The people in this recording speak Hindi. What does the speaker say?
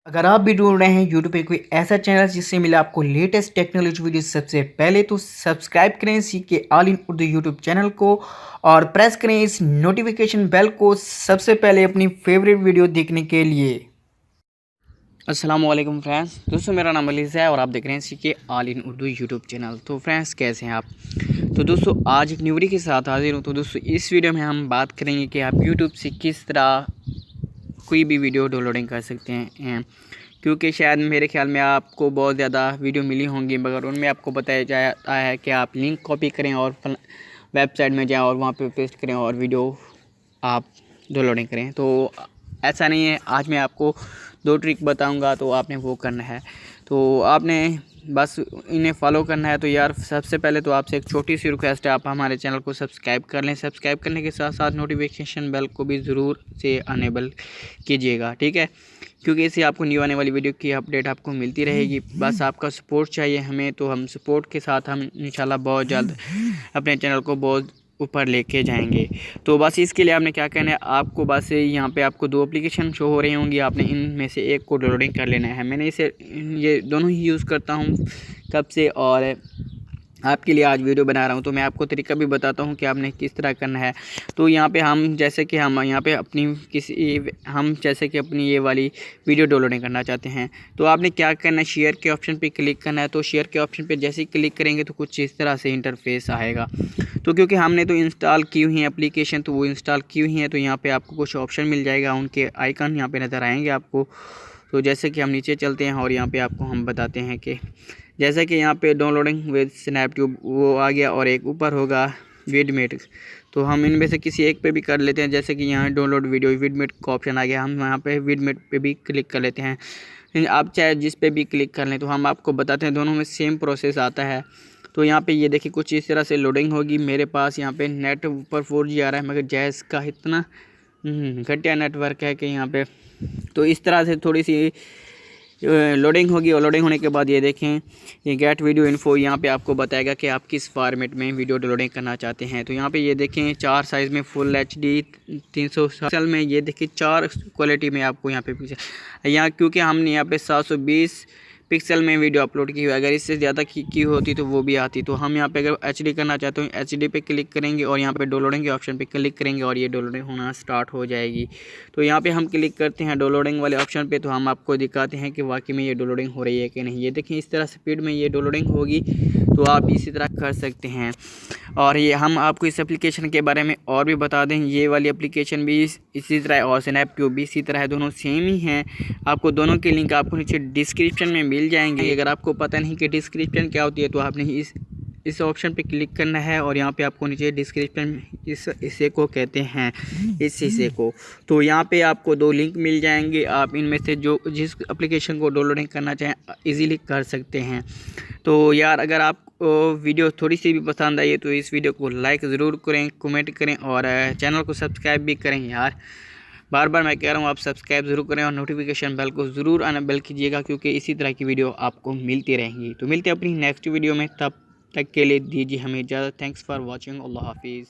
अगर आप भी ढूंढ रहे हैं यूट्यूब पे कोई ऐसा चैनल जिससे मिले आपको लेटेस्ट टेक्नोलॉजी वीडियो सबसे पहले, तो सब्सक्राइब करें C K all in Urdu YouTube channel को और प्रेस करें इस नोटिफिकेशन बेल को सबसे पहले अपनी फेवरेट वीडियो देखने के लिए। अस्सलाम वालेकुम फ्रेंड्स, दोस्तों मेरा नाम अलीज़ है और आप देख रहे हैं C K all in Urdu YouTube channel. तो फ्रेंड्स कैसे हैं आप? तो दोस्तों आज एक न्यू वीडियो के साथ हाजिर हूँ। तो दोस्तों इस वीडियो में हम बात करेंगे कि आप यूट्यूब से किस तरह कोई भी वीडियो डाउनलोडिंग कर सकते हैं, क्योंकि शायद मेरे ख्याल में आपको बहुत ज़्यादा वीडियो मिली होंगी, मगर उनमें आपको बताया जाता है कि आप लिंक कॉपी करें और वेबसाइट में जाएँ और वहाँ पर पेस्ट करें और वीडियो आप डाउनलोडिंग करें। तो ऐसा नहीं है, आज मैं आपको 2 ट्रिक बताऊंगा, तो आपने वो करना है। तो आपने बस इन्हें फॉलो करना है। तो यार सबसे पहले तो आपसे एक छोटी सी रिक्वेस्ट है, आप हमारे चैनल को सब्सक्राइब कर लें। सब्सक्राइब करने के साथ साथ नोटिफिकेशन बेल को भी ज़रूर से अनेबल कीजिएगा, ठीक है, क्योंकि इससे आपको न्यू आने वाली वीडियो की अपडेट आपको मिलती रहेगी। बस आपका सपोर्ट चाहिए हमें, तो हम सपोर्ट के साथ हम इंशाल्लाह बहुत जल्द अपने चैनल को बहुत ऊपर लेके जाएंगे। तो बस इसके लिए आपने क्या करना है, आपको बस यहाँ पे आपको 2 एप्लीकेशन शो हो रही होंगी, आपने इनमें से एक को डाउनलोडिंग कर लेना है। मैंने ये दोनों ही यूज़ करता हूँ कब से, और आपके लिए आज वीडियो बना रहा हूँ। तो मैं आपको तरीका भी बताता हूँ कि आपने किस तरह करना है। तो यहाँ पे हम जैसे कि हम यहाँ पे अपनी ये वाली वीडियो डाउनलोडिंग करना चाहते हैं, तो आपने क्या करना है, शेयर के ऑप्शन पे क्लिक करना है। तो शेयर के ऑप्शन पे जैसे ही क्लिक करेंगे तो कुछ इस तरह से इंटरफेस आएगा। तो क्योंकि हमने तो इंस्टॉल की हुई है एप्लीकेशन, तो वो इंस्टॉल की हुई है, तो यहाँ पे आपको कुछ ऑप्शन मिल जाएगा, उनके आइकन यहाँ पे नज़र आएंगे आपको। तो जैसे कि हम नीचे चलते हैं और यहाँ पे आपको हम बताते हैं कि जैसे कि यहाँ पे डाउनलोडिंग विद स्नैपट्यूब वो आ गया, और एक ऊपर होगा विडमेट। तो हम इनमें से किसी एक पे भी कर लेते हैं। जैसे कि यहाँ डाउनलोड वीडियो विडमेट का ऑप्शन आ गया, हम यहाँ पे विडमेट पे भी क्लिक कर लेते हैं। आप चाहे जिस पे भी क्लिक कर लें, तो हम आपको बताते हैं दोनों में सेम प्रोसेस आता है। तो यहाँ पे ये देखिए कुछ इस तरह से लोडिंग होगी। मेरे पास यहाँ पे नेट ऊपर 4G आ रहा है, मगर जैस का इतना घटिया नेटवर्क है कि यहाँ पे, तो इस तरह से थोड़ी सी लोडिंग होगी। और लोडिंग होने के बाद ये देखें, ये गेट वीडियो इन्फो यहाँ पे आपको बताएगा कि आप किस फॉर्मेट में वीडियो डाउनलोडिंग करना चाहते हैं। तो यहाँ पे ये देखें 4 साइज़ में फुल HD 300 पिक्सल में, ये देखिए 4 क्वालिटी में आपको यहाँ पे पिक्सल। यहाँ क्योंकि हमने यहाँ पे 720 पिक्सल में वीडियो अपलोड की हुई, अगर इससे ज़्यादा की होती तो वो भी आती। तो हम यहाँ पे अगर HD करना चाहते हो HD पे क्लिक करेंगे और यहाँ पे डाउनलोडिंग के ऑप्शन पे क्लिक करेंगे और ये डाउनलोडिंग होना स्टार्ट हो जाएगी। तो यहाँ पे हम क्लिक करते हैं डाउनलोडिंग वाले ऑप्शन पे, तो हम आपको दिखाते हैं कि वाकई में ये डाउनलोडिंग हो रही है कि नहीं। ये देखिए इस तरह स्पीड में ये डाउनलोडिंग होगी, तो आप इसी तरह कर सकते हैं। और ये हम आपको इस एप्लीकेशन के बारे में और भी बता दें, ये वाली एप्लीकेशन भी इसी तरह है और स्नैपट्यूब भी इसी तरह है, दोनों सेम ही हैं। आपको दोनों के लिंक आपको नीचे डिस्क्रिप्शन में मिल जाएंगे। अगर आपको पता नहीं कि डिस्क्रिप्शन क्या होती है, तो आपने इस ऑप्शन पे क्लिक करना है और यहाँ पे आपको नीचे डिस्क्रिप्शन इस हिस्से को कहते हैं, इस हिस्से को। तो यहाँ पे आपको 2 लिंक मिल जाएंगे, आप इनमें से जिस एप्लीकेशन को डाउनलोडिंग करना चाहें इजीली कर सकते हैं। तो यार अगर आप वीडियो थोड़ी सी भी पसंद आई है तो इस वीडियो को लाइक ज़रूर करें, कमेंट करें और चैनल को सब्सक्राइब भी करें। यार बार बार मैं कह रहा हूँ, आप सब्सक्राइब ज़रूर करें और नोटिफिकेशन बेल को ज़रूर अनेबल कीजिएगा, क्योंकि इसी तरह की वीडियो आपको मिलती रहेंगी। तो मिलते हैं अपनी नेक्स्ट वीडियो में, तब तक के लिए दीजिए हमें इजाज़त। Thanks for watching. अल्लाह हाफिज़।